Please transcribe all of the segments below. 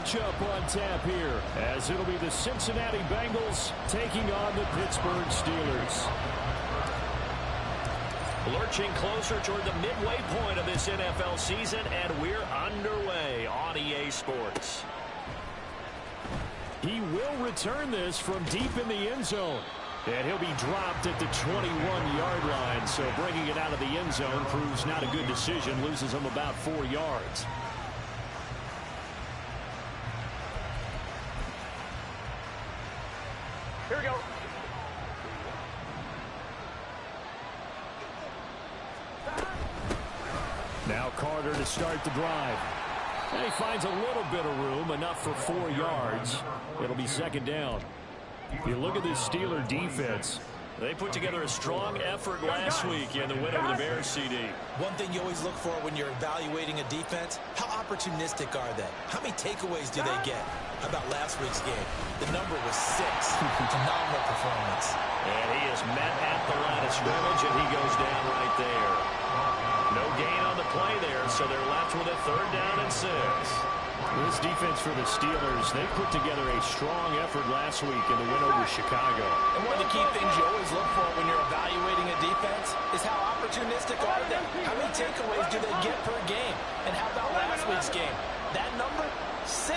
matchup on tap here, as it'll be the Cincinnati Bengals taking on the Pittsburgh Steelers. Lurching closer toward the midway point of this NFL season, and we're underway on EA Sports. He will return this from deep in the end zone. And he'll be dropped at the 21-yard line. So bringing it out of the end zone proves not a good decision. Loses him about 4 yards. Here we go. Now Carter to start the drive. And he finds a little bit of room, enough for 4 yards. It'll be second down. If you look at this Steeler defense, they put together a strong effort last week in the win over the Bears, CD. One thing you always look for when you're evaluating a defense, how opportunistic are they? How many takeaways do they get? How about last week's game? The number was 6. Phenomenal performance. And he is met at the line of scrimmage, and he goes down right there. No gain on the play there, so they're left with a 3rd down and 6. This defense for the Steelers, they put together a strong effort last week in the win over Chicago. And one of the key things you always look for when you're evaluating a defense is how opportunistic are they? How many takeaways do they get per game? And how about last week's game? That number, 6.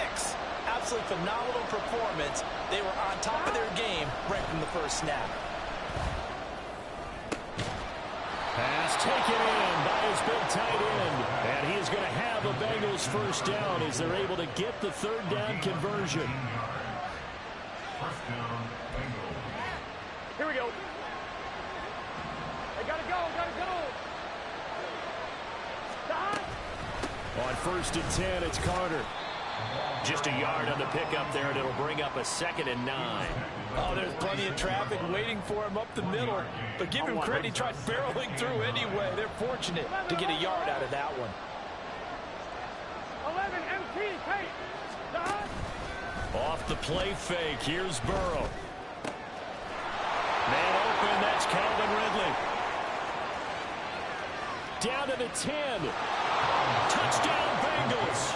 Absolutely phenomenal performance. They were on top of their game right from the first snap. Pass taken in by his big tight end. And he is going to have a Bengals first down as they're able to get the 3rd down conversion. Here we go. They gotta go, Stop. On 1st and 10, it's Carter. Just a yard on the pickup there, and it'll bring up a 2nd and 9. Oh, there's plenty of traffic waiting for him up the middle. But give him credit, he tried barreling through anyway. They're fortunate to get a yard out of that one. 11 MT, Kate. Off the play fake, here's Burrow. Man open, that's Calvin Ridley. Down to the 10. Touchdown, Bengals.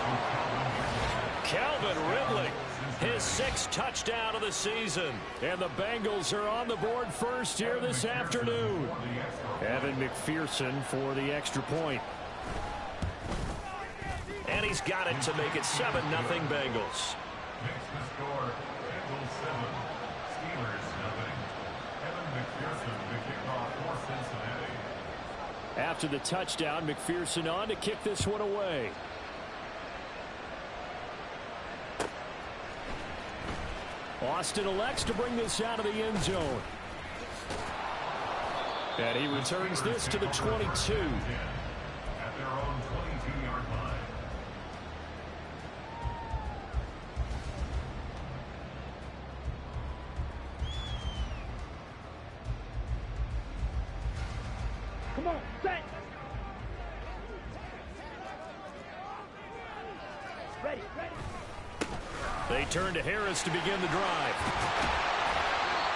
Calvin Ridley, his 6th touchdown of the season. And the Bengals are on the board first here this afternoon. Evan McPherson for the extra point. And he's got it to make it 7-0 Bengals. After the touchdown, McPherson on to kick this one away. Austin elects to bring this out of the end zone. And he returns this to the 22. At their own 22-yard line. Come on, set. Ready. They turn to Harris to begin the drive.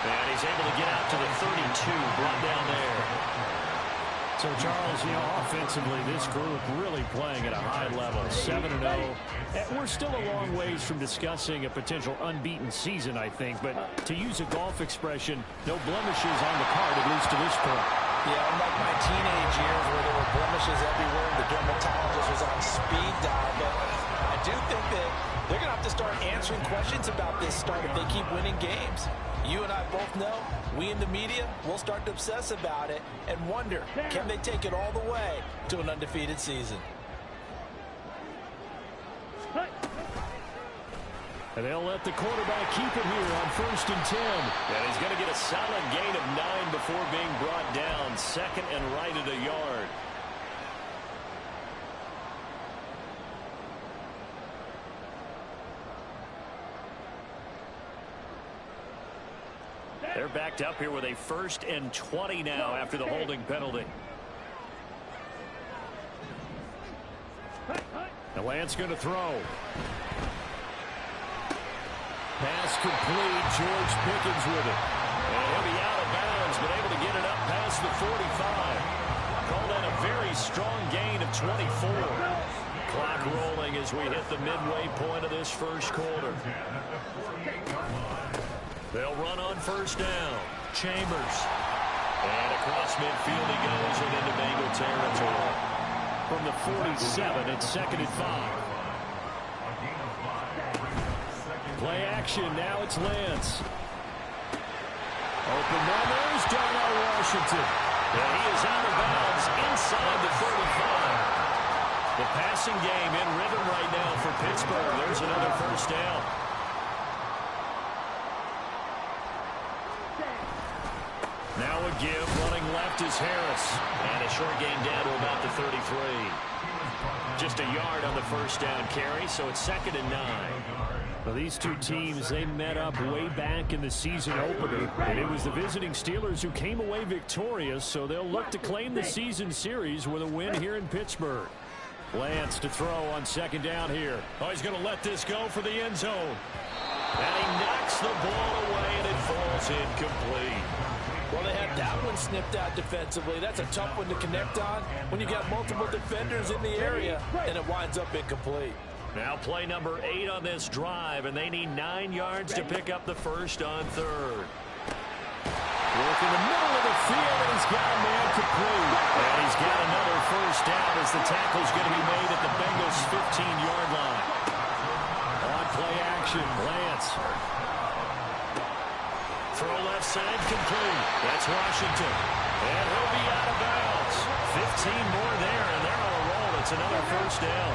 And he's able to get out to the 32, brought down there. So, Charles, offensively, this group really playing at a high level, 7-0. We're still a long ways from discussing a potential unbeaten season, I think. But to use a golf expression, no blemishes on the card, at least to this point. Yeah, unlike my teenage years where there were blemishes everywhere, the dermatologist was on speed dial. But I do think that they're going to have to start answering questions about this start if they keep winning games. You and I both know, we in the media, will start to obsess about it and wonder, can they take it all the way to an undefeated season? And they'll let the quarterback keep it here on 1st and 10. And he's going to get a solid gain of 9 before being brought down. 2nd and right at a yard. They're backed up here with a 1st and 20 now after the holding penalty. The Lance going to throw. Pass complete. George Pickens with it. And he'll be out of bounds, but able to get it up past the 45. Called that a very strong gain of 24. clock rolling as we hit the midway point of this first quarter. They'll run on first down. Chambers. And across midfield he goes and into Bengal territory. From the 47, it's 2nd and 5. Play action. Now it's Lance. Open run. There's Darnell Washington. And he is out of bounds inside the 35. The passing game in rhythm right now for Pittsburgh. There's another first down. Now a give. Running left is Harris. And a short game down to about the 33. Just a yard on the first down carry, so it's 2nd and 9. Well, these two teams, they met up way back in the season opener, and it was the visiting Steelers who came away victorious, so they'll look to claim the season series with a win here in Pittsburgh. Lance to throw on 2nd down here. Oh, he's going to let this go for the end zone. And he knocks the ball away, and it falls incomplete. Well, they had that one snipped out defensively. That's a tough one to connect on when you got multiple defenders in the area, and it winds up incomplete. Now play number 8 on this drive, and they need 9 yards to pick up the first on 3rd. Work in the middle of the field, and he's got a man complete. And he's got another first down as the tackle's going to be made at the Bengals' 15-yard line. On play action, Lance. Throw left side complete. That's Washington. And he'll be out of bounds. 15 more there, and they're on a roll. It's another first down.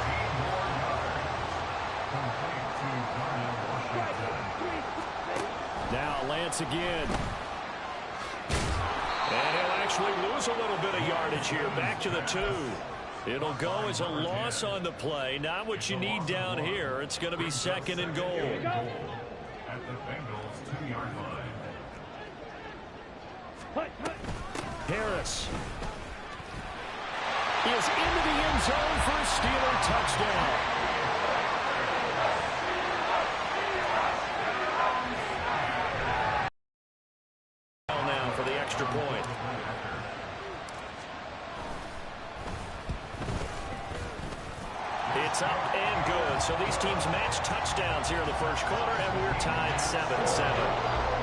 Now Lance again. And he'll actually lose a little bit of yardage here. Back to the 2. It'll go as a loss on the play. Not what you need down here. It's going to be 2nd and goal. At the Bengals' 2-yard line. Harris is into the end zone for a Steeler touchdown. Now for the extra point. It's up and good. So these teams match touchdowns here in the first quarter, and we're tied 7-7.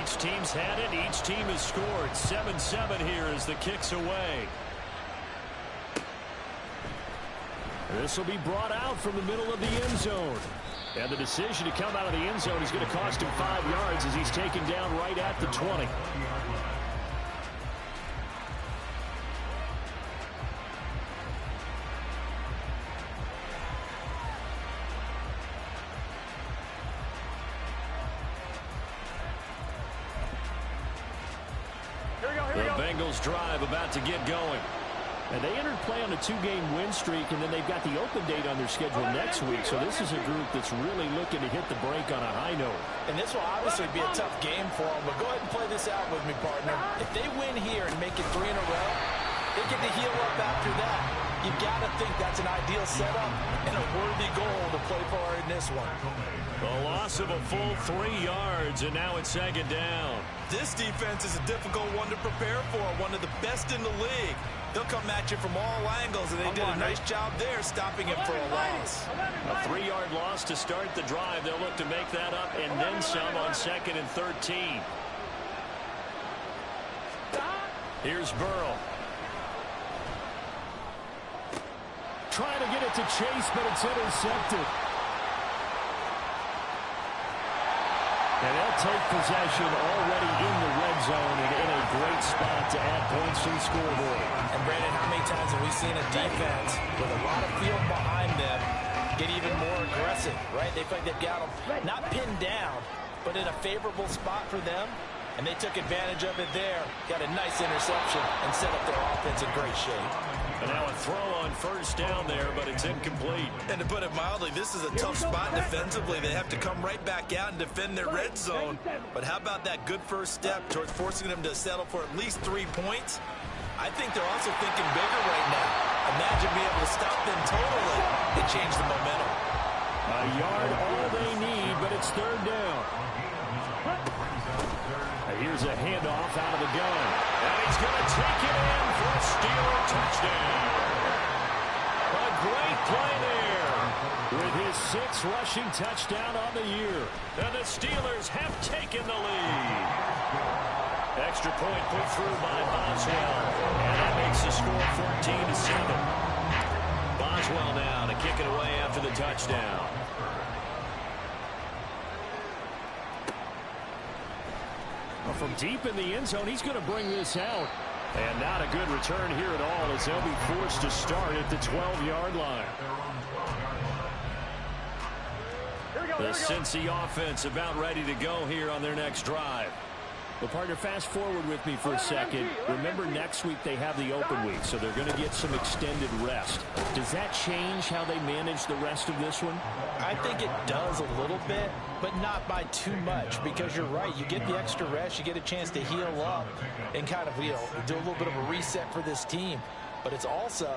Each team's had it. Each team has scored. 7-7 here as the kick's away. This will be brought out from the middle of the end zone. And the decision to come out of the end zone is going to cost him 5 yards as he's taken down right at the 20. The Bengals drive about to get going. And they entered play on a 2-game win streak, and then they've got the open date on their schedule next week. So this is a group that's really looking to hit the break on a high note. And this will obviously be a tough game for them, but go ahead and play this out with me, partner. If they win here and make it 3 in a row, they get to heal up after that. You've got to think that's an ideal setup and a worthy goal to play for in this one. A loss of a full 3 yards, and now it's 2nd down. This defense is a difficult one to prepare for, one of the best in the league. They'll come at you from all angles, and they did a nice job there stopping him for a loss. A 3-yard loss to start the drive. They'll look to make that up and then some on 2nd and 13. Here's Burrow. Trying to get it to Chase, but it's intercepted. And they'll take possession already in the red zone and in a great spot to add points to the scoreboard. And Brandon, how many times have we seen a defense with a lot of field behind them get even more aggressive, right? They feel like they've got them not pinned down, but in a favorable spot for them. And they took advantage of it there. Got a nice interception and set up their offense in great shape. And now a throw on first down there, but it's incomplete. And to put it mildly, this is a tough spot defensively. They have to come right back out and defend their red zone. But how about that good first step towards forcing them to settle for at least 3 points? I think they're also thinking bigger right now. Imagine being able to stop them totally and change the momentum. A yard all they need, but it's 3rd down. Here's a handoff out of the gun. And he's going to take it in for a Steeler touchdown. A great play there. With his 6th rushing touchdown on the year. And the Steelers have taken the lead. Extra point put through by Boswell. And that makes the score 14-7. Boswell now to kick it away after the touchdown. Well, from deep in the end zone, he's going to bring this out. And not a good return here at all as they'll be forced to start at the 12-yard line. The Cincy offense about ready to go here on their next drive. Well, partner, fast forward with me for a second. Remember, next week they have the open week, so they're going to get some extended rest. Does that change how they manage the rest of this one? I think it does a little bit, but not by too much, because you're right. You get the extra rest, you get a chance to heal up and kind of, do a little bit of a reset for this team. But it's also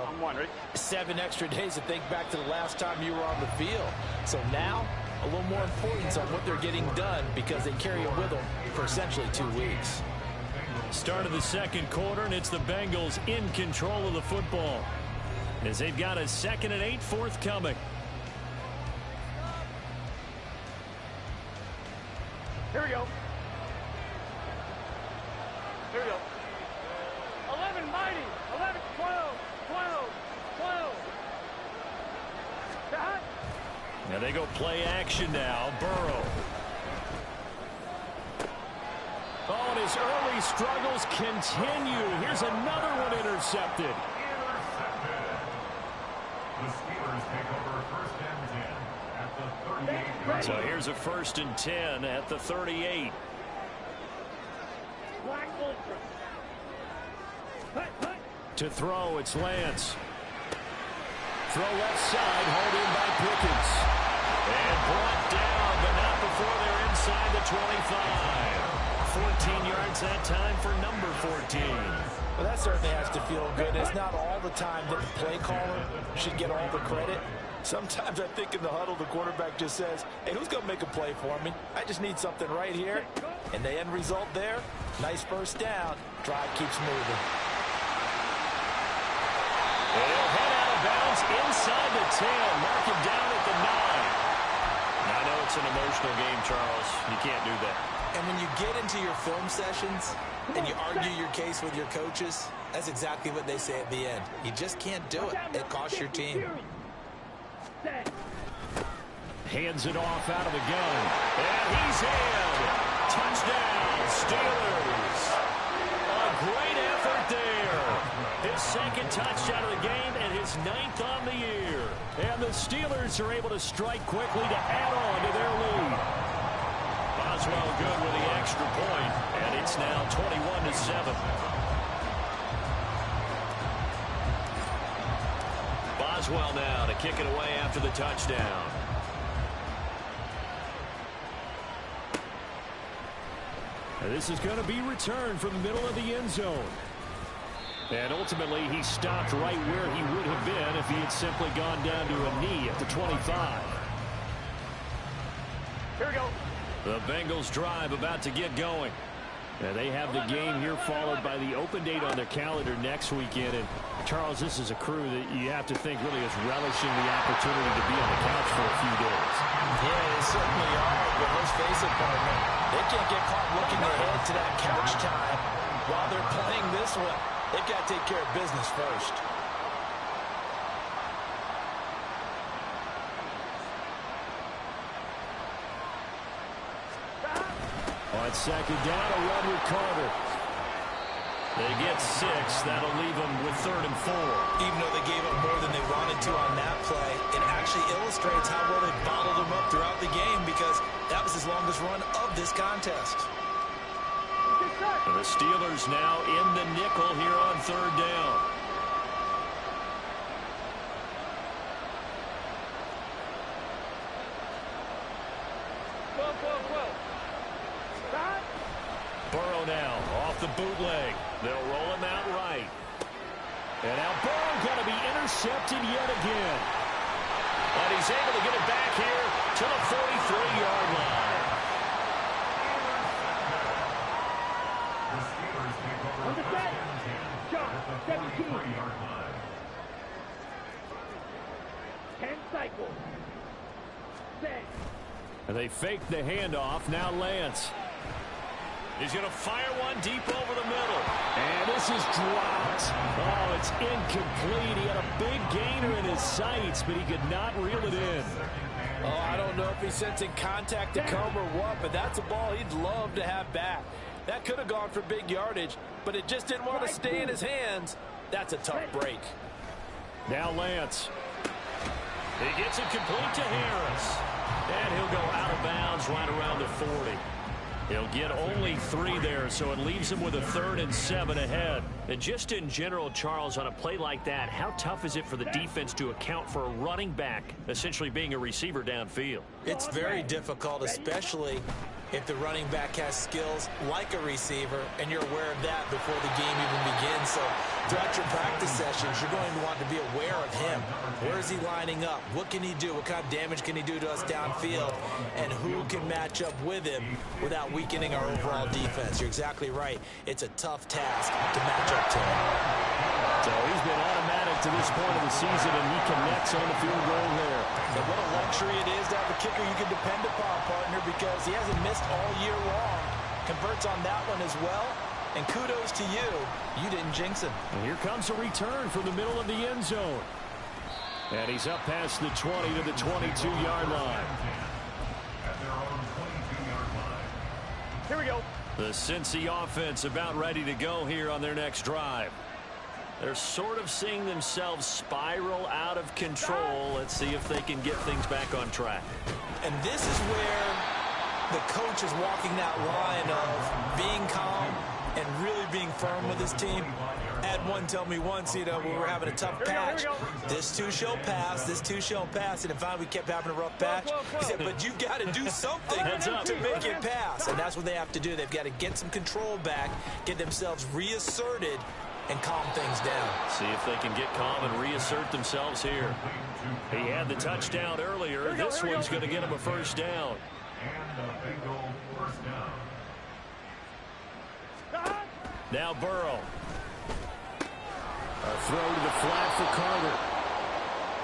7 extra days to think back to the last time you were on the field. So now, a little more importance on what they're getting done because they carry it with them for essentially 2 weeks. Start of the second quarter, and it's the Bengals in control of the football as they've got a 2nd and 8 forthcoming. Here we go. Here we go. 11 mighty. 11, 12, 12, 12. Shot. Now they go play action now. Burrow. Oh, and his early struggles continue. Here's another one intercepted. The Steelers take over 1st and 10 at the 38. So here's a 1st and 10 at the 38. Black ultra. Hut, hut. To throw, it's Lance. Throw left side, hauled in by Pickens. And brought down, but not before they're inside the 25. 14 yards that time for number 14. Well, that certainly has to feel good. It's not all the time that the play caller should get all the credit. Sometimes I think in the huddle, the quarterback just says, hey, who's going to make a play for me? I just need something right here. And the end result there, nice 1st down. Drive keeps moving. They'll head out of bounds inside the 10. Mark him down at the 9. I know it's an emotional game, Charles. You can't do that. And when you get into your film sessions and you argue your case with your coaches, that's exactly what they say at the end. You just can't do it. It costs your team. Hands it off out of the gun. And he's in. Touchdown, Steelers. A great effort there. His 2nd touchdown of the game and his 9th on the year. And the Steelers are able to strike quickly to add on to their lead. Boswell good with the extra point, and it's now 21-7. Boswell now to kick it away after the touchdown. And this is going to be returned from the middle of the end zone. And ultimately, he stopped right where he would have been if he had simply gone down to a knee at the 25. Here we go. The Bengals drive about to get going. And they have the game here followed by the open date on their calendar next weekend. And Charles, this is a crew that you have to think really is relishing the opportunity to be on the couch for a few days. Yeah, they certainly are. But let's face it, partner, they can't get caught looking ahead to that couch time while they're playing this one. They've got to take care of business first. On 2nd down, a run with Carter. They get 6. That'll leave them with 3rd and 4. Even though they gave up more than they wanted to on that play, it actually illustrates how well they bottled them up throughout the game because that was his longest run of this contest. And the Steelers now in the nickel here on 3rd down. Burrow now off the bootleg. They'll roll him out right. And now Burrow going to be intercepted yet again. And he's able to get it back here to the 43-yard line. Cycle. Set. And they fake the handoff. Now Lance. He's going to fire one deep over the middle. And this is dropped. Oh, it's incomplete. He had a big gainer in his sights, but he could not reel it in. Oh, I don't know if he's sensing contact to come or what, but that's a ball he'd love to have back. That could have gone for big yardage, but it just didn't want to stay in his hands. That's a tough break. Now Lance. He gets it complete to Harris. And he'll go out of bounds right around the 40. He'll get only 3 there, so it leaves him with a 3rd and 7 ahead. And just in general, Charles, on a play like that, how tough is it for the defense to account for a running back essentially being a receiver downfield? It's very difficult, especially if the running back has skills like a receiver, and you're aware of that before the game even begins. So throughout your practice sessions, you're going to want to be aware of him. Where is he lining up? What can he do? What kind of damage can he do to us downfield? And who can match up with him without weakening our overall defense? You're exactly right. It's a tough task to match up to him. So he's been automatic to this point of the season, and he connects on the field goal there. And what a luxury it is to have a kicker you can depend upon, partner, because he hasn't missed all year long. Converts on that one as well. And kudos to you. You didn't jinx him. And here comes a return from the middle of the end zone. And he's up past the 20 to the 22-yard line. At their own 22-yard line. Here we go. The Cincy offense about ready to go here on their next drive. They're sort of seeing themselves spiral out of control. Let's see if they can get things back on track. And this is where the coach is walking that line of being calm and really being firm with his team. Had one tell me once, when we were having a tough patch, this too shall pass, this too shall pass. And if finally we kept having a rough patch, he said, but you've got to do something to make it pass. And that's what they have to do. They've got to get some control back, get themselves reasserted, and calm things down. See if they can get calm and reassert themselves here. He had the touchdown earlier. This one's going to get him a first down. And a Bengal first down. Now Burrow. A throw to the flat for Carter.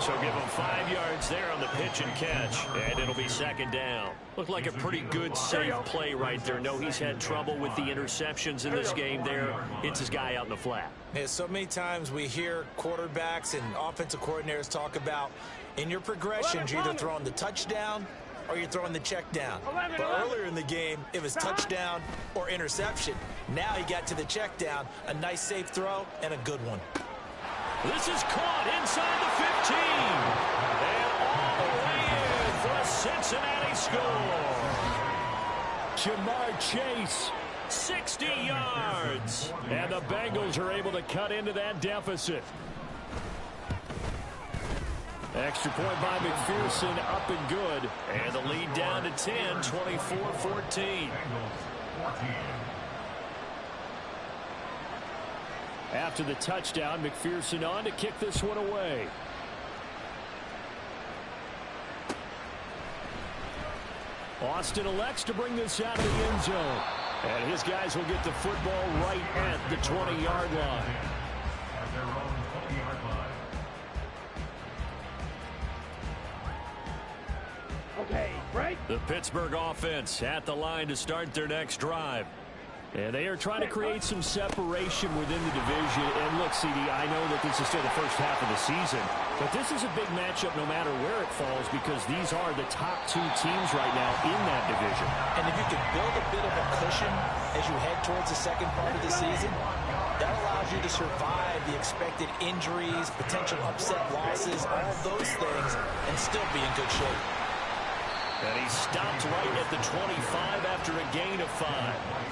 So give him 5 yards there on the pitch and catch, and it'll be second down. Looked like a pretty good, safe play right there. No, he's had trouble with the interceptions in this game there. Hits his guy out in the flat. Yeah, so many times we hear quarterbacks and offensive coordinators talk about in your progressions, you're either throwing the touchdown or you're throwing the check down. But earlier in the game, it was touchdown or interception. Now he got to the check down, a nice safe throw and a good one. This is caught inside the 15. And all the way in for a Cincinnati score. Jamar Chase. 60 yards. And the Bengals are able to cut into that deficit. Extra point by McPherson, up and good. And the lead down to 10, 24-14. After the touchdown, McPherson on to kick this one away. Austin elects to bring this out of the end zone. And his guys will get the football right at the 20-yard line. At their own 20-yard line. Okay, break. The Pittsburgh offense at the line to start their next drive. And they are trying to create some separation within the division. And look, CD, I know that this is still the first half of the season, but this is a big matchup no matter where it falls because these are the top 2 teams right now in that division. And if you can build a bit of a cushion as you head towards the second part of the season, that allows you to survive the expected injuries, potential upset losses, all of those things, and still be in good shape. And he stopped right at the 25 after a gain of 5.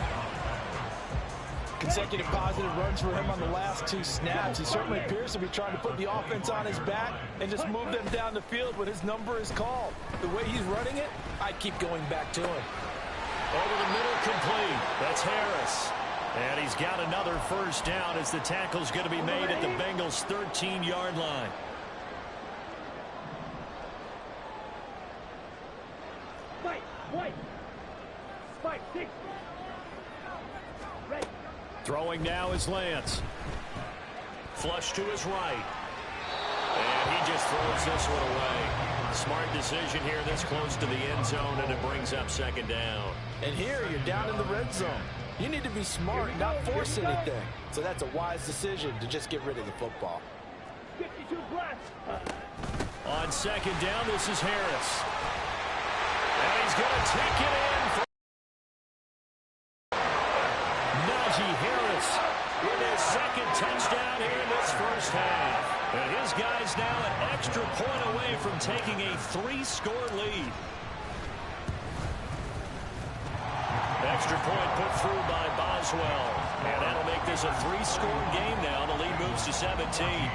Consecutive positive runs for him on the last 2 snaps. He certainly appears to be trying to put the offense on his back and just move them down the field when his number is called. The way he's running it, I'd keep going back to him. Over the middle, complete. That's Harris. And he's got another first down as the tackle's going to be made at the Bengals' 13-yard line. Spike, 60. Ready. Throwing now is Lance. Flush to his right. And he just throws this one away. Smart decision here this close to the end zone, and it brings up second down. And here you're down in the red zone. You need to be smart and not force anything. So that's a wise decision to just get rid of the football. 52 blocks. On second down, this is Harris. And he's going to take it in. Najee Harris with his second touchdown here in this first half. And his guy's now an extra point away from taking a 3-score lead. Extra point put through by Boswell. And that'll make this a 3-score game now. The lead moves to 17.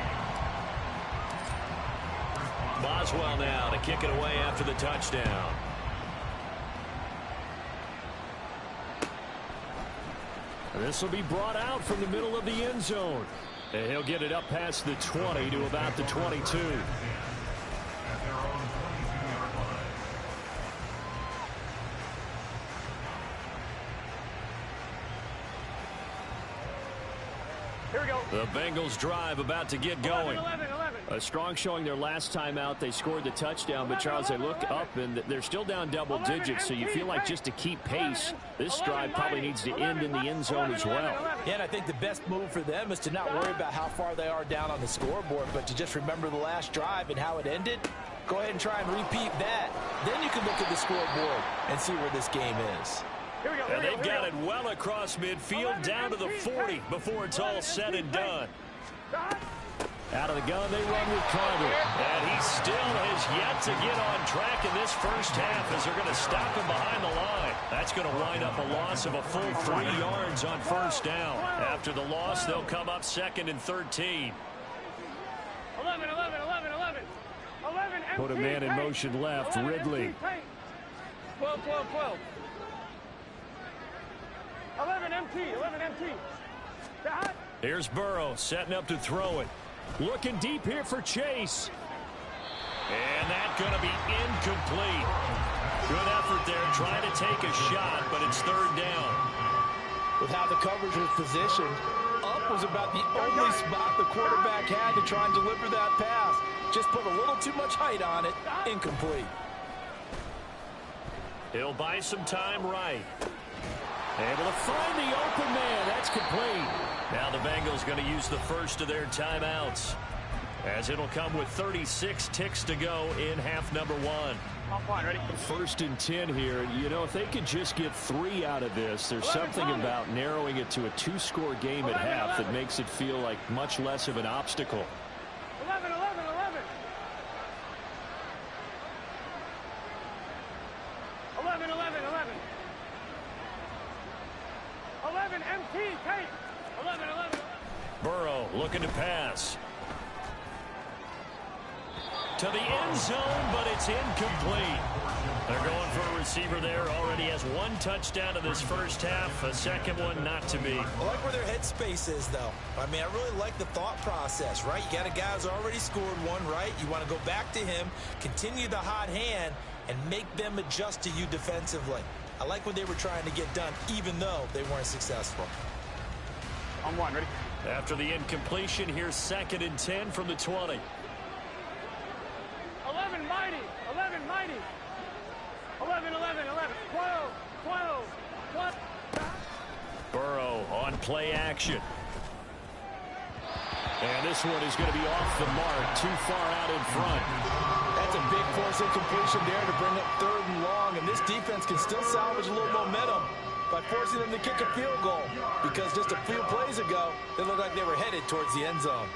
Boswell now to kick it away after the touchdown. This will be brought out from the middle of the end zone. And he'll get it up past the 20 to about the 22. Here we go. The Bengals drive about to get going. 11. A strong showing their last time out. They scored the touchdown, but Charles, they look up and they're still down double digits, so you feel like just to keep pace, this drive probably needs to end in the end zone as well. Yeah, and I think the best move for them is to not worry about how far they are down on the scoreboard, but to just remember the last drive and how it ended. Go ahead and try and repeat that. Then you can look at the scoreboard and see where this game is. And they've got it well across midfield down to the 40 before it's all said and done. Out of the gun, they run with Carter. And he still has yet to get on track in this first half as they're going to stop him behind the line. That's going to wind up a loss of a full 3 yards on first down. After the loss, they'll come up second and 13. 11. Put a man in motion left, Ridley. 12. 11 MT. Here's Burrow setting up to throw it. Looking deep here for Chase. And that's going to be incomplete. Good effort there trying to take a shot, but it's third down. With how the coverage was positioned, up was about the only spot the quarterback had to try and deliver that pass. Just put a little too much height on it. Incomplete. He'll buy some time right. Able to find the open man. That's complete. Now the Bengals going to use the first of their timeouts, as it'll come with 36 ticks to go in half number 1. Ready? First and 10 here. You know, if they could just get 3 out of this, there's something about narrowing it to a 2-score game at half that makes it feel like much less of an obstacle. 11. 11 MT. 11. Burrow looking to pass. To the end zone, but it's incomplete. They're going for a receiver there. Already has 1 touchdown in this first half. A second one not to be. I like where their headspace is, though. I mean, I really like the thought process, right? You got a guy who's already scored 1, right? You want to go back to him, continue the hot hand, and make them adjust to you defensively. I like what they were trying to get done, even though they weren't successful. On 1, ready? After the incompletion, here's second and 10 from the 20. 11 mighty. 12. Burrow on play action. And this one is going to be off the mark, too far out in front. That's a big force incompletion there to bring up 3rd and long, and this defense can still salvage a little momentum by forcing them to kick a field goal, because just a few plays ago, they looked like they were headed towards the end zone.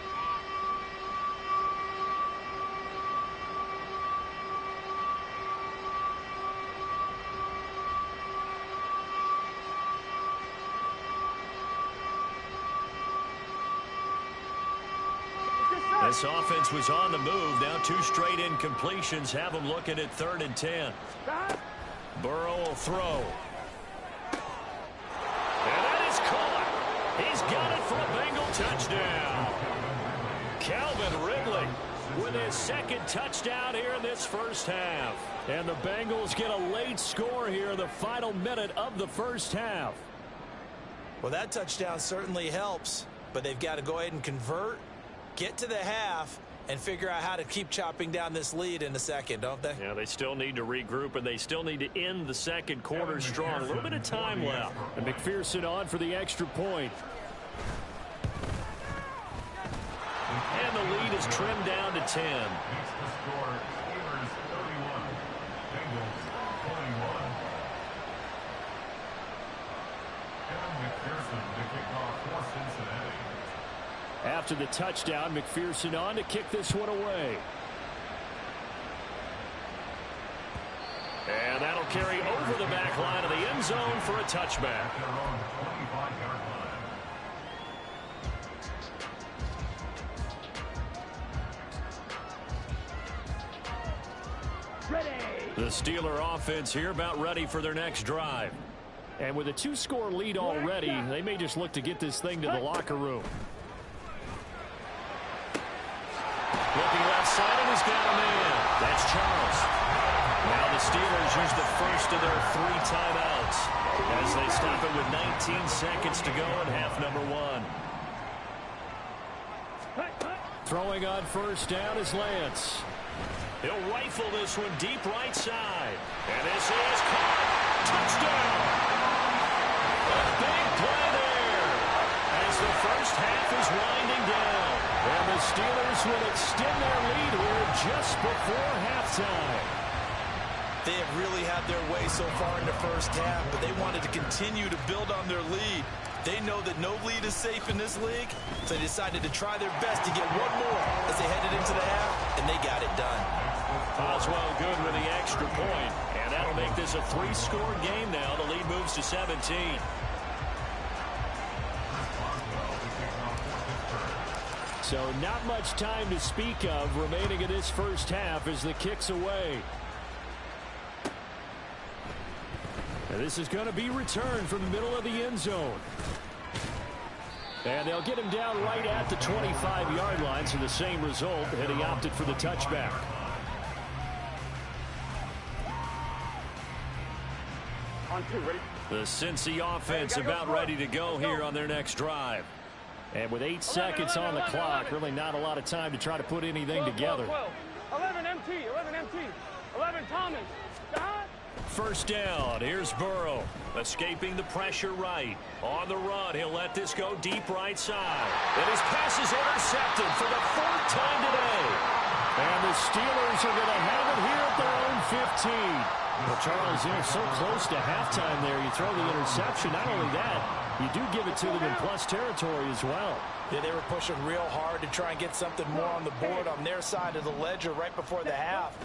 This offense was on the move. Now 2 straight incompletions have them looking at 3rd and 10. Burrow will throw. And that is caught. He's got it for a Bengal touchdown. Calvin Ridley with his 2nd touchdown here in this first half. And the Bengals get a late score here in the final minute of the first half. Well, that touchdown certainly helps, but they've got to go ahead and convert, get to the half, and figure out how to keep chopping down this lead in the second, don't they? Yeah, they still need to regroup, and they still need to end the second quarter strong. A little bit of time left. And McPherson on for the extra point. And the lead is trimmed down to 10. Makes the score Steelers 31, Bengals 21. Kevin McPherson to kick off for Cincinnati. After the touchdown, McPherson on to kick this one away. And that'll carry over the back line of the end zone for a touchback. Their own 25-yard line. The Steeler offense here about ready for their next drive. And with a 2-score lead already, they may just look to get this thing to the locker room. Looking left side, and he's got a man. That's Charles. Now the Steelers use the first of their 3 timeouts as they stop it with 19 seconds to go in half number 1. Throwing on first down is Lance. He'll rifle this one deep right side. And this is caught. Touchdown. A big play there as the first half is winding down. And the Steelers will extend their lead here just before halftime. They have really had their way so far in the first half, but they wanted to continue to build on their lead. They know that no lead is safe in this league, so they decided to try their best to get one more as they headed into the half, and they got it done. Oswald good with the extra point, and that'll make this a 3-score game now. The lead moves to 17. So not much time to speak of remaining in this first half as the kick's away. And this is going to be returned from the middle of the end zone. And they'll get him down right at the 25-yard line, so the same result, and he opted for the touchback. On 2, ready? The Cincy offense about ready to go here on their next drive. And with 8 seconds on the clock, really not a lot of time to try to put anything together. 11 MT, 11 MT, 11 Thomas. First down, here's Burrow, escaping the pressure right. On the run, he'll let this go deep right side. And his pass is intercepted for the 4th time today. And the Steelers are going to have it here at their own 15. Well, Charles, so close to halftime there. You throw the interception. Not only that, you do give it to them in plus territory as well. Yeah, they were pushing real hard to try and get something more on the board on their side of the ledger right before the half.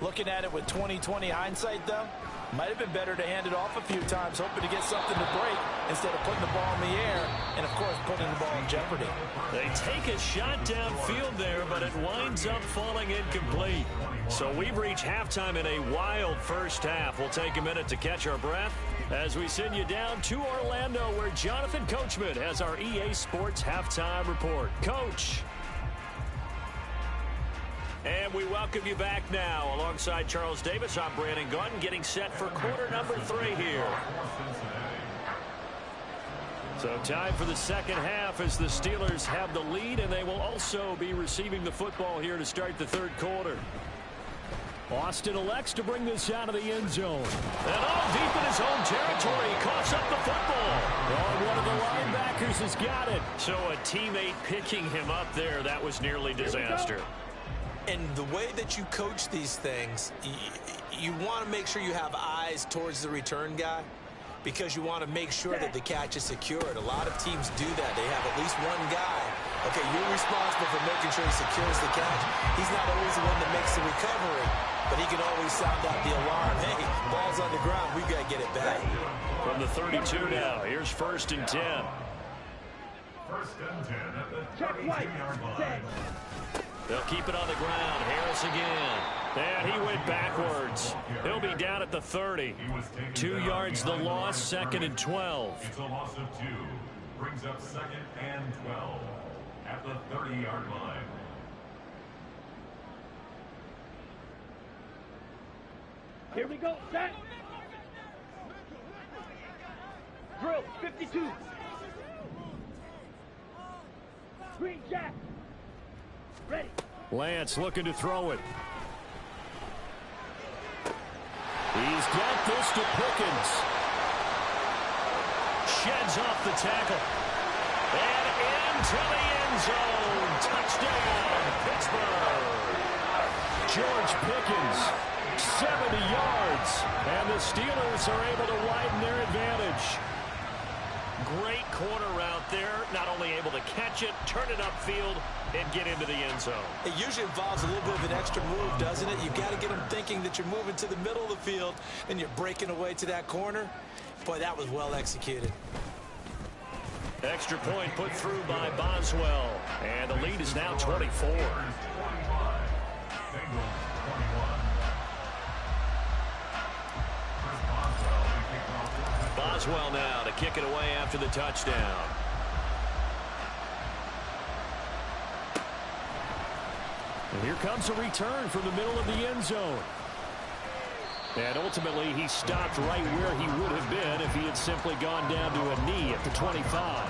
Looking at it with 20/20 hindsight, though, might have been better to hand it off a few times, hoping to get something to break instead of putting the ball in the air and, of course, putting the ball in jeopardy. They take a shot downfield there, but it winds up falling incomplete. So we've reached halftime in a wild first half. We'll take a minute to catch our breath as we send you down to Orlando, where Jonathan Coachman has our EA Sports halftime report. Coach. And we welcome you back now. Alongside Charles Davis, I'm Brandon Gautin, getting set for quarter number 3 here. So time for the second half as the Steelers have the lead, and they will also be receiving the football here to start the third quarter. Austin elects to bring this out of the end zone. And all deep in his own territory, he coughs up the football. Oh, one of the linebackers has got it. So a teammate picking him up there, that was nearly disaster. And the way that you coach these things, you want to make sure you have eyes towards the return guy because you want to make sure that the catch is secured. A lot of teams do that. They have at least one guy. Okay, you're responsible for making sure he secures the catch. He's not always the one that makes the recovery, but he can always sound out the alarm. Hey, ball's on the ground. We've got to get it back. From the 32 now, here's 1st and 10. 1st and 10 at the Check right. 32-yard line. They'll keep it on the ground. Harris again. And he went backwards. He'll be down at the 30. 2 yards the loss, 2nd and 12. It's a loss of 2. Brings up 2nd and 12 at the 30-yard line. Here we go, set. Drill, 52. Green Jack. Ready. Lance looking to throw it. He's got this to Pickens. Sheds off the tackle. And into the end zone. Touchdown, Pittsburgh. George Pickens, 70 yards. And the Steelers are able to widen their advantage. Great corner route there. Not only able to catch it, turn it upfield, and get into the end zone. It usually involves a little bit of an extra move, doesn't it? You've got to get them thinking that you're moving to the middle of the field and you're breaking away to that corner. Boy, that was well executed. Extra point put through by Boswell. And the lead is now 24. Boswell now to kick it away after the touchdown. And here comes a return from the middle of the end zone. And ultimately, he stopped right where he would have been if he had simply gone down to a knee at the 25.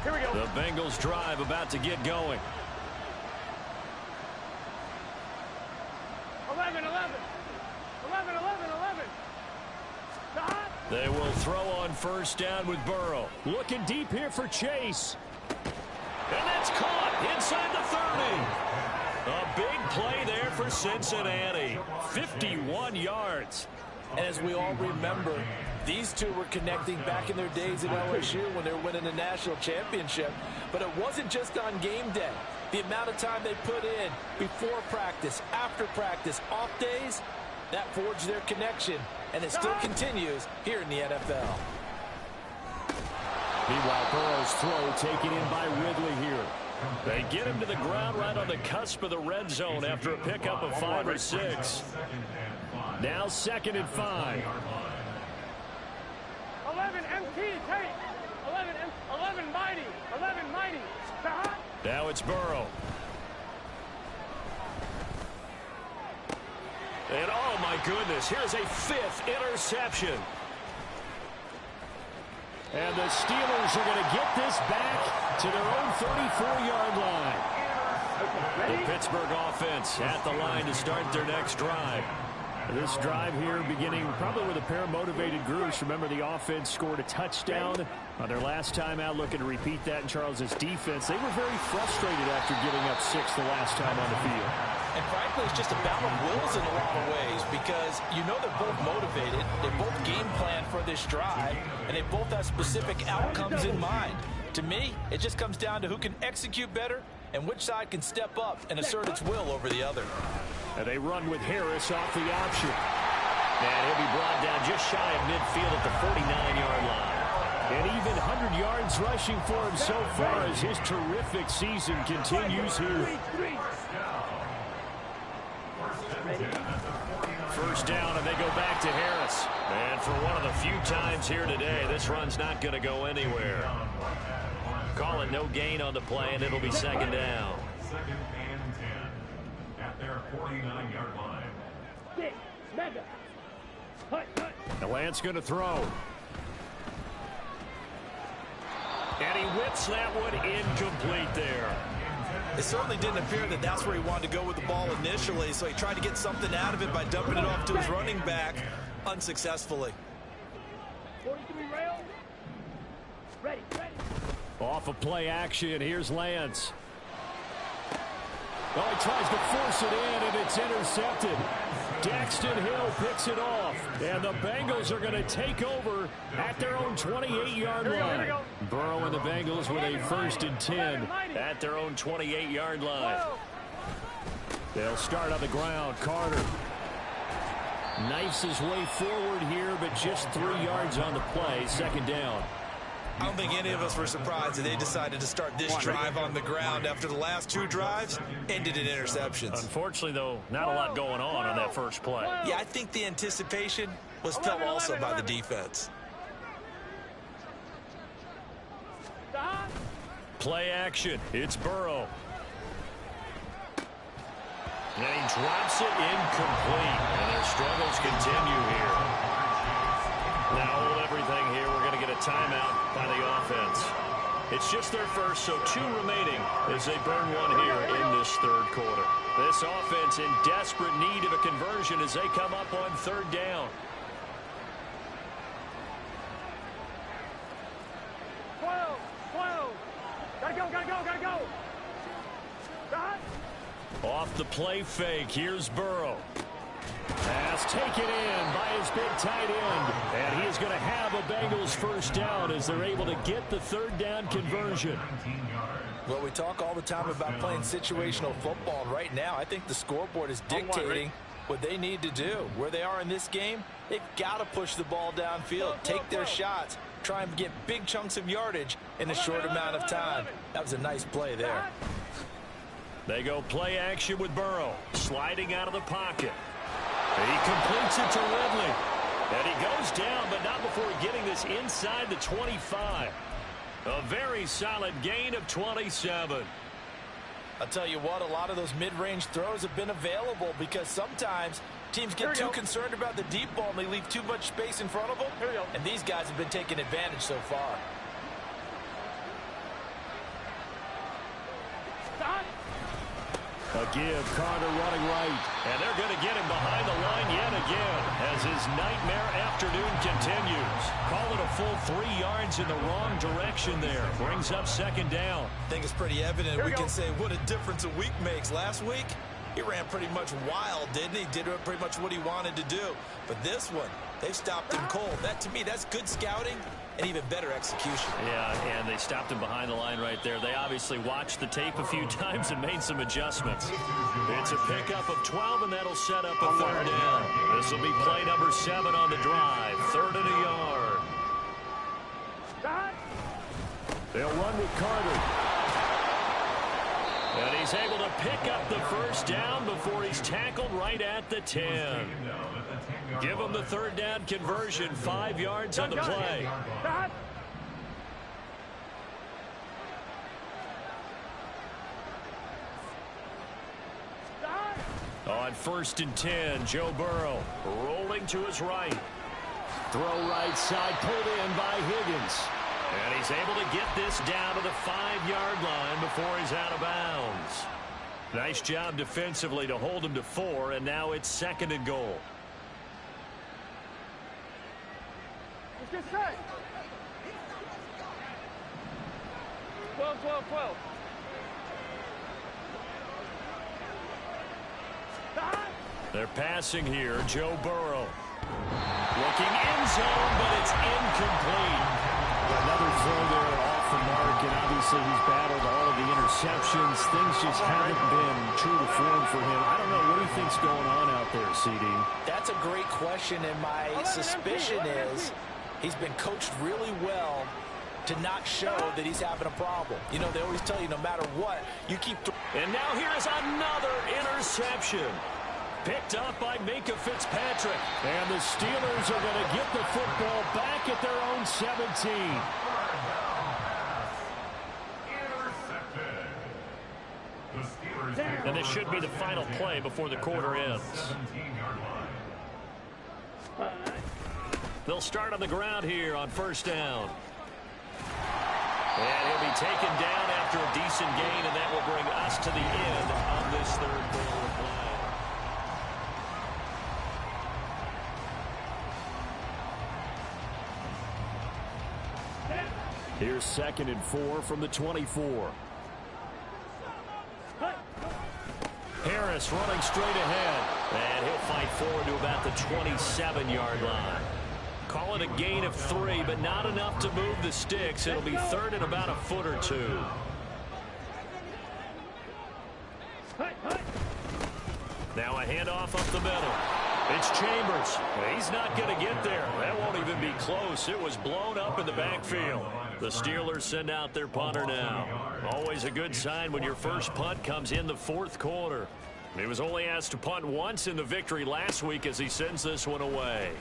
Here we go. The Bengals drive about to get going. 11, 11. 11, 11, 11. Stop. They will throw on first down with Burrow. Looking deep here for Chase. And that's caught inside the 30. A big play there for Cincinnati. 51 yards. And as we all remember, these two were connecting back in their days at LSU when they were winning the national championship. But it wasn't just on game day. The amount of time they put in before practice, after practice, off days, that forged their connection. And it still continues here in the NFL. Meanwhile, Burrow's throw taken in by Ridley here. They get him to the ground right on the cusp of the red zone after a pickup of 5 or 6. Now 2nd and 5. 11 MT, take. 11 mighty. 11 mighty. Stop. Now it's Burrow. And oh my goodness, here's a 5th interception. And the Steelers are going to get this back to their own 34-yard line. The Pittsburgh offense at the line to start their next drive. This drive here beginning probably with a pair of motivated groups. Remember, the offense scored a touchdown on their last time out. Looking to repeat that in Charles's defense. They were very frustrated after giving up 6 the last time on the field. And frankly, it's just a battle of wills in a lot of ways because you know they're both motivated. They both game plan for this drive, and they both have specific outcomes in mind. To me, it just comes down to who can execute better and which side can step up and assert its will over the other. And they run with Harris off the option. And he'll be brought down just shy of midfield at the 49-yard line. And even 100 yards rushing for him so far as his terrific season continues here. First down, and they go back to Harris. And for one of the few times here today, this run's not going to go anywhere. Call it no gain on the play, and it'll be 2nd down. 2nd and 10 at their 49-yard line. Six. Mega. Hut. The Lance going to throw. And he whips that one incomplete there. It certainly didn't appear that that's where he wanted to go with the ball initially, so he tried to get something out of it by dumping it off to his running back unsuccessfully. 43 rail. Ready. Off of play action, here's Lance. Oh, he tries to force it in, and it's intercepted. Daxton Hill picks it off, and the Bengals are going to take over at their own 28-yard line. Burrow and the Bengals with a 1st and 10 at their own 28-yard line. They'll start on the ground. Carter knifes his way forward here, but just 3 yards on the play. 2nd down. I don't think any of us were surprised that they decided to start this drive on the ground after the last 2 drives ended in interceptions. Unfortunately, though, not a lot going on that first play. Yeah, I think the anticipation was felt also by the defense. Stop. Play action. It's Burrow. And he drops it incomplete. And their struggles continue here. Now hold everything here. We're going to get a a timeout by the offense. It's just their first, so 2 remaining as they burn one here in this third quarter. This offense in desperate need of a conversion as they come up on 3rd down. 12. Gotta go. Stop. Off the play fake, here's Burrow. Pass taken in by his big tight end. And he is going to have a Bengals first down as they're able to get the 3rd down conversion. Well, we talk all the time about playing situational football. Right now, I think the scoreboard is dictating what they need to do. Where they are in this game, they've got to push the ball downfield, take their shots, try and get big chunks of yardage in a short amount of time. That was a nice play there. They go play action with Burrow, sliding out of the pocket. He completes it to Ridley. And he goes down, but not before getting this inside the 25. A very solid gain of 27. I'll tell you what, a lot of those mid-range throws have been available because sometimes teams get too concerned about the deep ball and they leave too much space in front of them. And these guys have been taking advantage so far. A give, Carter running right. And they're going to get him behind the line yet again as his nightmare afternoon continues. Call it a full 3 yards in the wrong direction there. Brings up 2nd down. I think it's pretty evident we can say what a difference a week makes. Last week, he ran pretty much wild, didn't he? Did pretty much what he wanted to do. But this one, they stopped him cold. That, to me, that's good scouting and even better execution. Yeah, and they stopped him behind the line right there. They obviously watched the tape a few times and made some adjustments. It's a pickup of 12, and that'll set up a 3rd down. This will be play number 7 on the drive. 3rd and a yard. They'll run with Carter. And he's able to pick up the first down before he's tackled right at the 10. Give him the 3rd down conversion, 5 yards on the play. On 1st and 10, Joe Burrow rolling to his right. Throw right side, pulled in by Higgins. And he's able to get this down to the 5-yard line before he's out of bounds. Nice job defensively to hold him to 4, and now it's 2nd and goal. Let's get set. 12. They're passing here. Joe Burrow. Looking end zone, but it's incomplete. Another throw there off the mark, and obviously he's battled all of the interceptions. Things just haven't been true to form for him. I don't know what he thinks going on out there, CD. That's a great question, and my suspicion is he's been coached really well to not show that he's having a problem. You know, they always tell you no matter what, you keep... And now here's another interception. Picked up by Minka Fitzpatrick. And the Steelers are going to get the football back at their own 17. And this should be the final play before the quarter ends. They'll start on the ground here on 1st down. And he'll be taken down after a decent gain, and that will bring us to the end of this 3rd quarter of play. Here's 2nd and 4 from the 24. Harris running straight ahead. And he'll fight forward to about the 27-yard line. Call it a gain of 3, but not enough to move the sticks. It'll be 3rd and about a foot or 2. Now a handoff up the middle. It's Chambers. He's not going to get there. That won't even be close. It was blown up in the backfield. The Steelers send out their punter now. Always a good sign when your first punt comes in the 4th quarter. He was only asked to punt once in the victory last week as he sends this one away.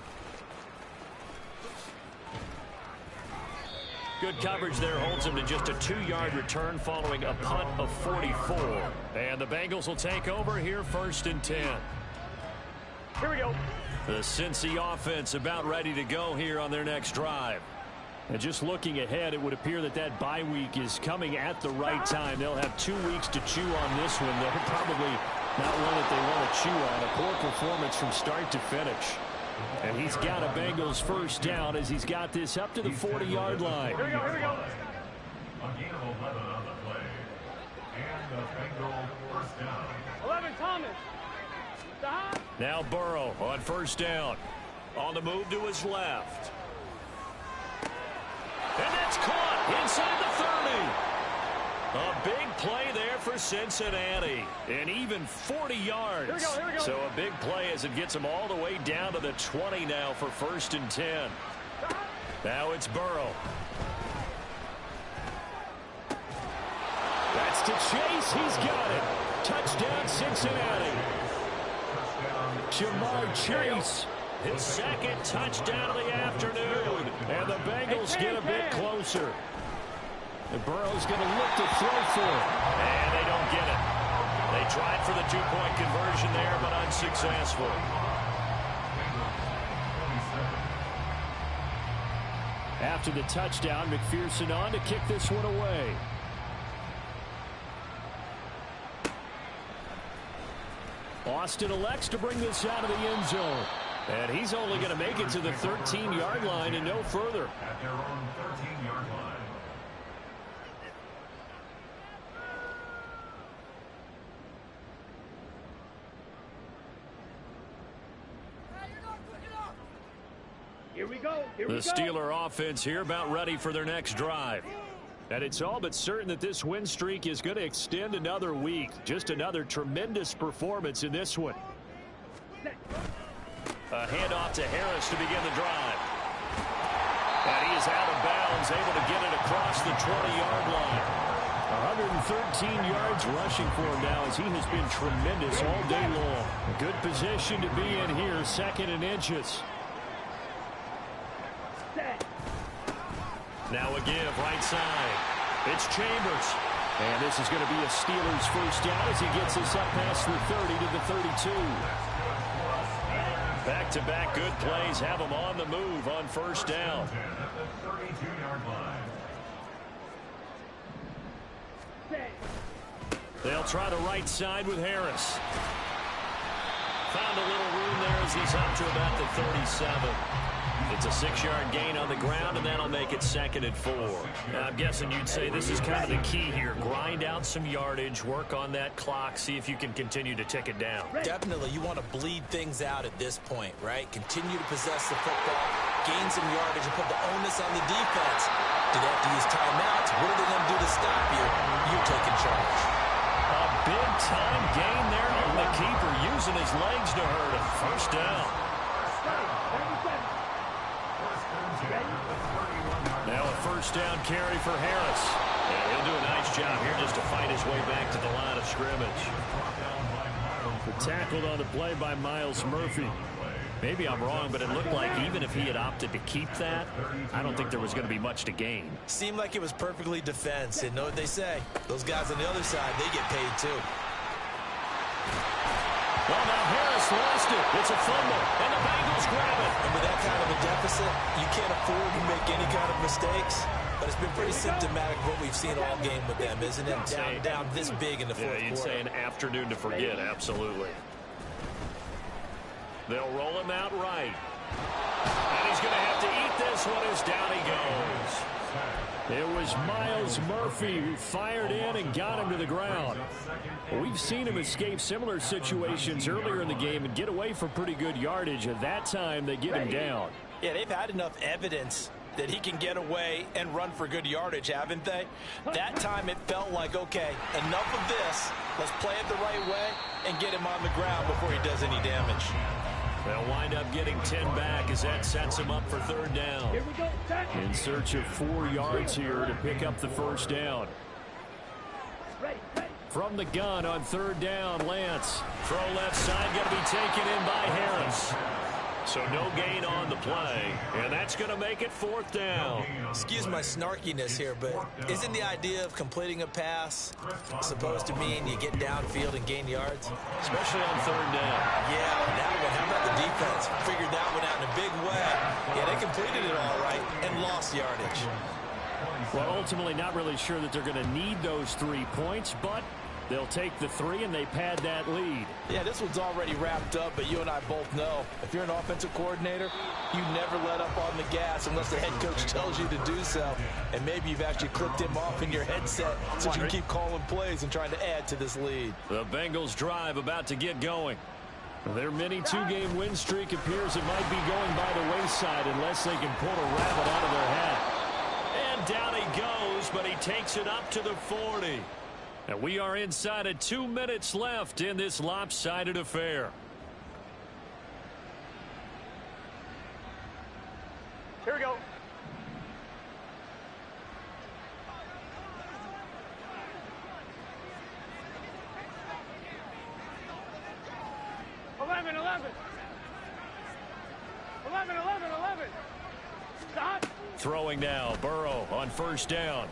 Good coverage there holds him to just a 2-yard return following a punt of 44. And the Bengals will take over here 1st and 10. Here we go. The Cincy offense about ready to go here on their next drive. And just looking ahead, it would appear that that bye week is coming at the right time. They'll have 2 weeks to chew on this one. They're probably not one that they want to chew on. A poor performance from start to finish. And he's got a Bengals first down as he's got this up to the 40-yard line. Here we go, here we go. A gain of 11 on the play. And the Bengal first down. 11, Thomas. Stop. Now Burrow on first down. On the move to his left. And that's caught inside the 30. A big play there for Cincinnati. And even 40 yards. Here we go, here we go. So a big play as it gets them all the way down to the 20 now for 1st and 10. Now it's Burrow. That's to Chase. He's got it. Touchdown Cincinnati. Jamar Chase. His second touchdown of the afternoon. And the Bengals get a bit closer. And Burrow's going to look to throw for it. And they don't get it. They tried for the 2-point conversion there, but unsuccessful. After the touchdown, McPherson on to kick this one away. Austin elects to bring this out of the end zone. And he's only going to make it to the 13-yard line and no further. At their own 13-yard line. Here we go. Here we The go. Steeler offense here about ready for their next drive. And it's all but certain that this win streak is going to extend another week. Just another tremendous performance in this one. A handoff to Harris to begin the drive. And he is out of bounds, able to get it across the 20-yard line. 113 yards rushing for him now as he has been tremendous all day long. A good position to be in here, 2nd and inches. Now a give right side. It's Chambers. And this is going to be a Steelers first down as he gets us up past the 30 to the 32. Back-to-back good plays have him on the move on first down. They'll try the right side with Harris. Found a little room there as he's up to about the 37. It's a 6-yard gain on the ground, and that'll make it 2nd and 4. Now, I'm guessing you'd say this is kind of the key here. Grind out some yardage, work on that clock, see if you can continue to tick it down. Definitely, you want to bleed things out at this point, right? Continue to possess the football, gain some yardage, and put the onus on the defense. Do they have to use timeouts? What are they going to do to stop you? You're taking charge. A big-time gain there on the keeper, using his legs to hurt him. First down. Now a first down carry for Harris. And he'll do a nice job here just to fight his way back to the line of scrimmage. Tackled on the play by Myles Murphy. Maybe I'm wrong, but it looked like even if he had opted to keep that, I don't think there was going to be much to gain. Seemed like it was perfectly defense. And know what they say? Those guys on the other side, they get paid too. Well, now Harris lost it. It's a fumble, and the Bengals grab it. And with that kind of a deficit, you can't afford to make any kind of mistakes. But it's been pretty symptomatic of what we've seen all game with them, isn't it? Down this big in the fourth quarter. You'd say an afternoon to forget, absolutely. They'll roll him out right. And he's going to have to eat this one as down he goes. It was Myles Murphy who fired in and got him to the ground. We've seen him escape similar situations earlier in the game and get away from pretty good yardage. At that time, they get him down. Yeah, they've had enough evidence that he can get away and run for good yardage, haven't they? That time it felt like, okay, enough of this. Let's play it the right way and get him on the ground before he does any damage. They'll wind up getting 10 back as that sets him up for third down. Here we go. In search of 4 yards here to pick up the first down. Ready. From the gun on third down, Lance. Throw left side going to be taken in by Harris. So no gain on the play, and that's going to make it fourth down. Excuse my snarkiness here, but isn't the idea of completing a pass supposed to mean you get downfield and gain yards? Especially on third down. Yeah, on that one, how about the defense? Figured that one out in a big way. Yeah, they completed it all right and lost lost yardage. Well, ultimately not really sure that they're going to need those 3 points, but they'll take the 3 and they pad that lead. Yeah, this one's already wrapped up, but you and I both know if you're an offensive coordinator, you never let up on the gas unless the head coach tells you to do so. And maybe you've actually clicked him off in your headset so you can keep calling plays and trying to add to this lead. The Bengals drive about to get going. Their mini 2-game win streak appears it might be going by the wayside unless they can pull a rabbit out of their hat. And down he goes, but he takes it up to the 40. And we are inside of 2 minutes left in this lopsided affair. Here we go. Eleven. 11. Stop. Throwing now, Burrow on first down.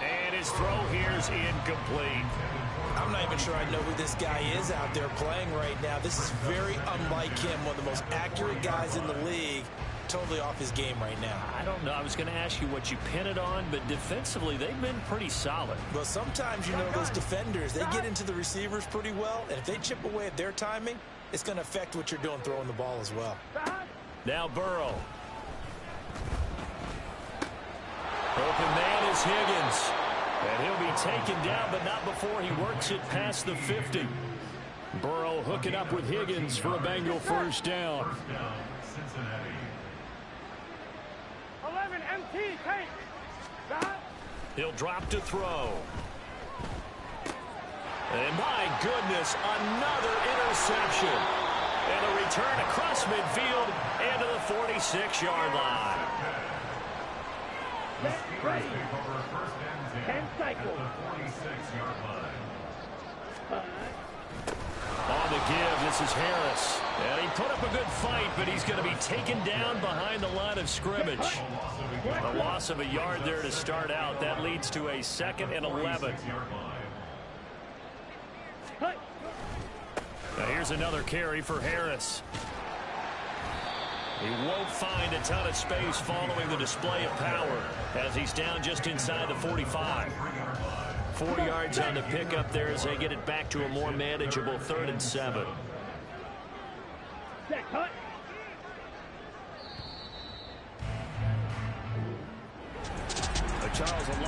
And his throw here's incomplete. I'm not even sure I know who this guy is out there playing right now. This is very unlike him, one of the most accurate guys in the league. Totally off his game right now. I don't know. I was going to ask you what you pin it on, but defensively, they've been pretty solid. Well, sometimes, you know, those defenders, they get into the receivers pretty well, and if they chip away at their timing, it's going to affect what you're doing throwing the ball as well. Now Burrow. Open man is Higgins. And he'll be taken down, but not before he works it past the 50. Burrow hooking up with Higgins for a Bengal first down. First down, Cincinnati. 11 MT, take. Stop. He'll drop to throw. And my goodness, another interception. And a return across midfield and to the 46-yard line. Ready. Take over first and 10 10 cycles. at the 46-yard line. On the give, this is Harris. And he put up a good fight, but he's going to be taken down behind the line of scrimmage. A loss of a yard there to start out. That leads to a 2nd and 11. Now here's another carry for Harris. He won't find a ton of space following the display of power as he's down just inside the 45. 4 yards on the pickup there as they get it back to a more manageable 3rd and 7. Cut. Charles, a